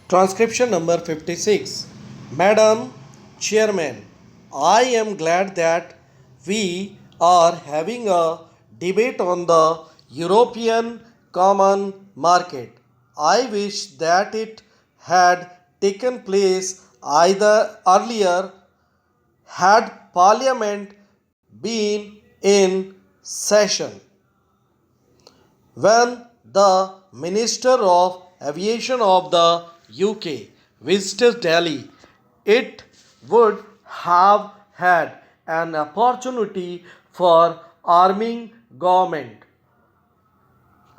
Transcription number 56. Madam Chairman, I am glad that we are having a debate on the European Common Market. I wish that it had taken place either earlier had Parliament been in session. When the Minister of Aviation of the UK visited Delhi, it would have had an opportunity for arming government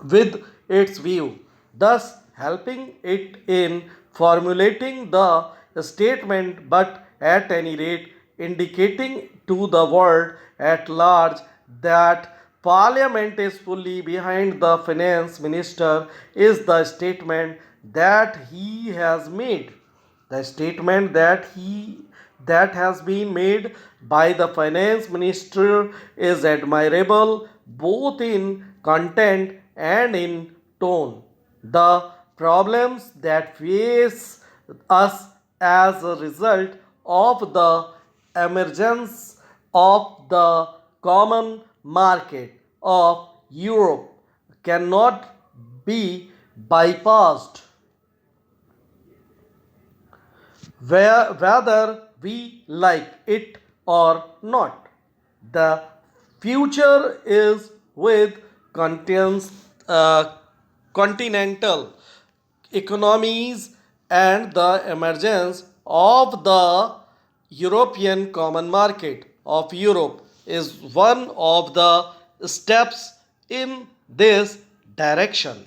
with its view, thus helping it in formulating the statement, but at any rate indicating to the world at large that Parliament is fully behind the finance minister is the statement that he has made. The statement that has been made by the finance minister is admirable both in content and in tone. The problems that face us as a result of the emergence of the common market of Europe cannot be bypassed whether we like it or not. The future is with contains, continental economies and the emergence of the European Common Market of Europe is one of the steps in this direction.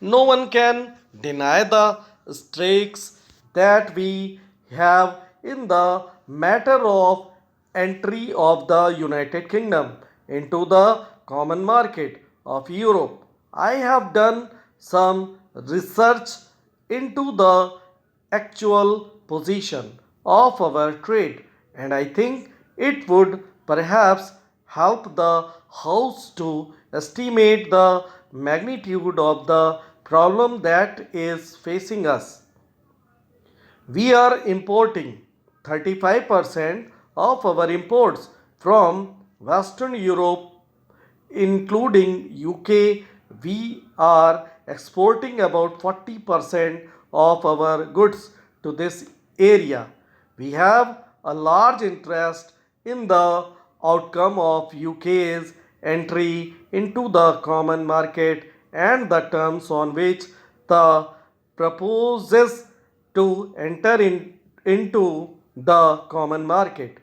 No one can deny the stakes that we have in the matter of entry of the United Kingdom into the common market of Europe. I have done some research into the actual position of our trade, and I think it would perhaps help the House to estimate the magnitude of the problem that is facing us. We are importing 35% of our imports from Western Europe, including UK. We are exporting about 40% of our goods to this area. We have a large interest in the outcome of UK's entry into the common market and the terms on which the proposes to enter into the common market.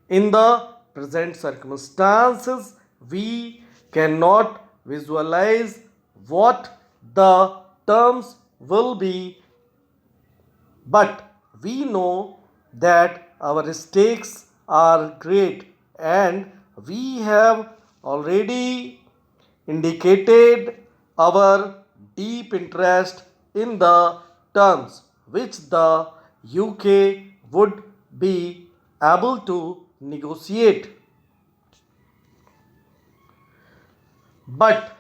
In the present circumstances, we cannot visualize what the terms will be, but we know that our stakes are great and we have already indicated our deep interest in the terms which the UK would be able to negotiate. But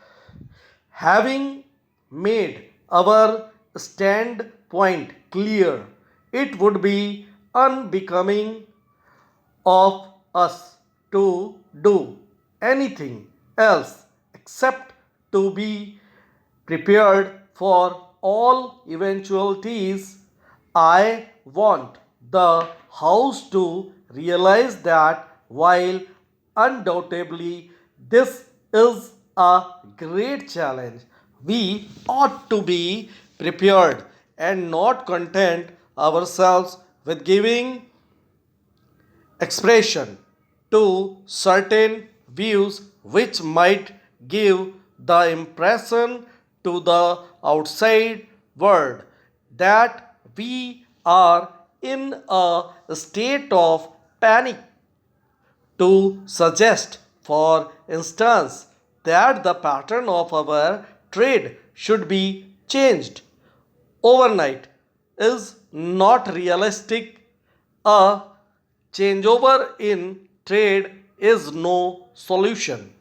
having made our standpoint clear, it would be unbecoming of us to do anything else except to be prepared for all eventualities. I want the House to realize that while undoubtedly this is a great challenge, we ought to be prepared and not content ourselves with giving expression to certain views which might give the impression to the outside world that we are in a state of panic. To suggest, for instance, that the pattern of our trade should be changed overnight is not realistic. A changeover in trade is no solution.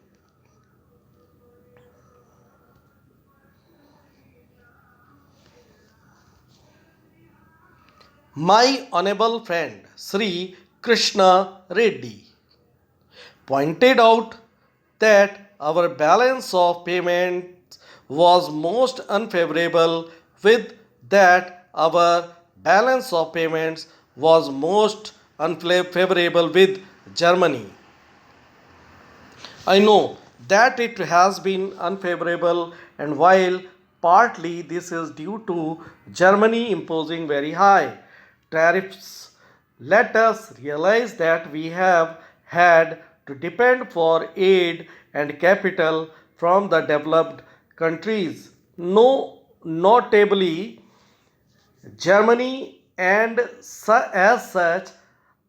My honorable friend Sri Krishna Reddy pointed out that our balance of payments was most unfavorable, with that our balance of payments was most unfavorable with Germany. I know that it has been unfavorable, and while partly this is due to Germany imposing very high tariffs, let us realize that we have had to depend for aid and capital from the developed countries. No, notably Germany, and as such,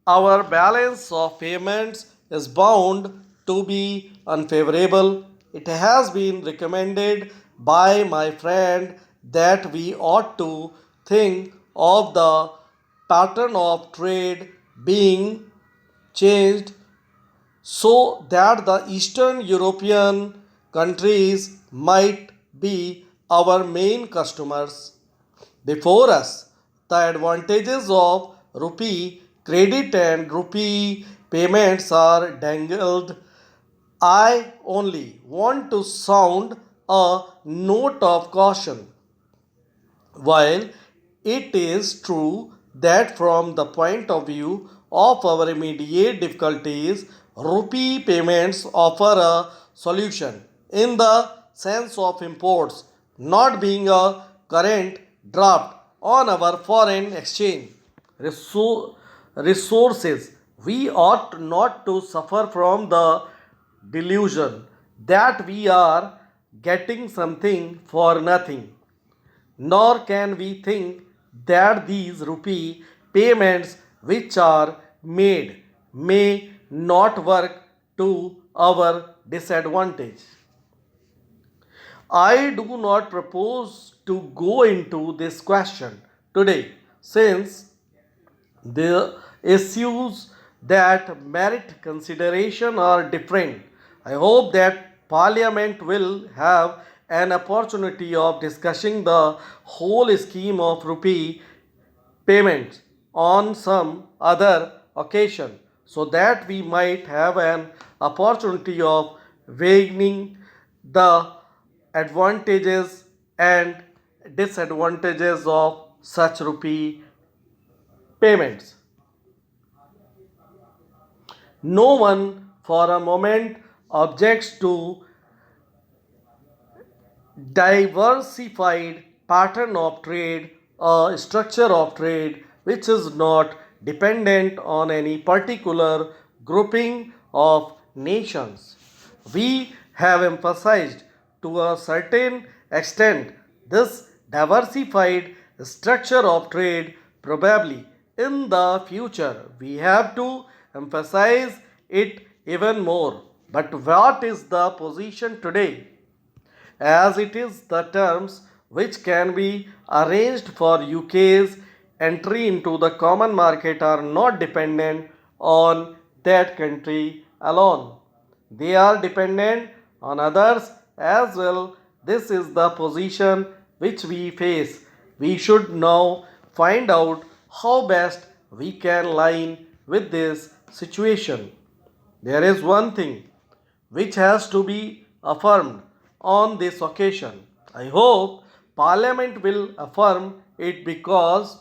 our balance of payments is bound to be unfavorable. It has been recommended by my friend that we ought to think of the pattern of trade being changed so that the Eastern European countries might be our main customers before us. The advantages of rupee credit and rupee payments are dangled. I only want to sound a note of caution. While it is true that from the point of view of our immediate difficulties, rupee payments offer a solution in the sense of imports not being a current draft on our foreign exchange resources. We ought not to suffer from the delusion that we are getting something for nothing, nor can we think that these rupee payments which are made may not work to our disadvantage. I do not propose to go into this question today, since the issues that merit consideration are different. I hope that Parliament will have an opportunity of discussing the whole scheme of rupee payments on some other occasion, so that we might have an opportunity of weighing the advantages and disadvantages of such rupee payments. No one for a moment objects to diversified pattern of trade, a structure of trade which is not dependent on any particular grouping of nations. We have emphasized to a certain extent this diversified structure of trade. Probably in the future we have to emphasize it even more. But what is the position today? As it is the terms which can be arranged for UK's entry into the common market are not dependent on that country alone. They are dependent on others as well. This is the position which we face. We should now find out how best we can line with this situation. There is one thing which has to be affirmed on this occasion. I hope Parliament will affirm it, because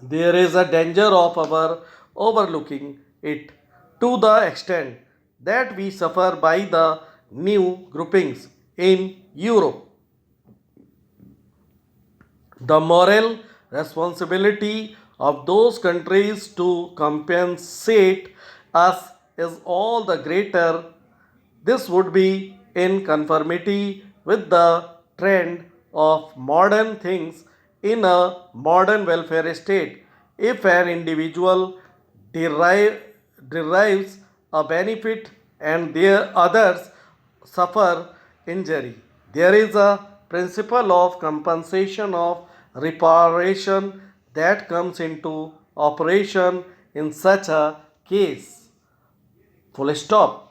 there is a danger of our overlooking it to the extent that we suffer by the new groupings in Europe. The moral responsibility of those countries to compensate us is all the greater. This would be in conformity with the trend of modern things in a modern welfare state. If an individual derive, derives a benefit and their others suffer injury, there is a principle of compensation of reparation that comes into operation in such a case. Full stop.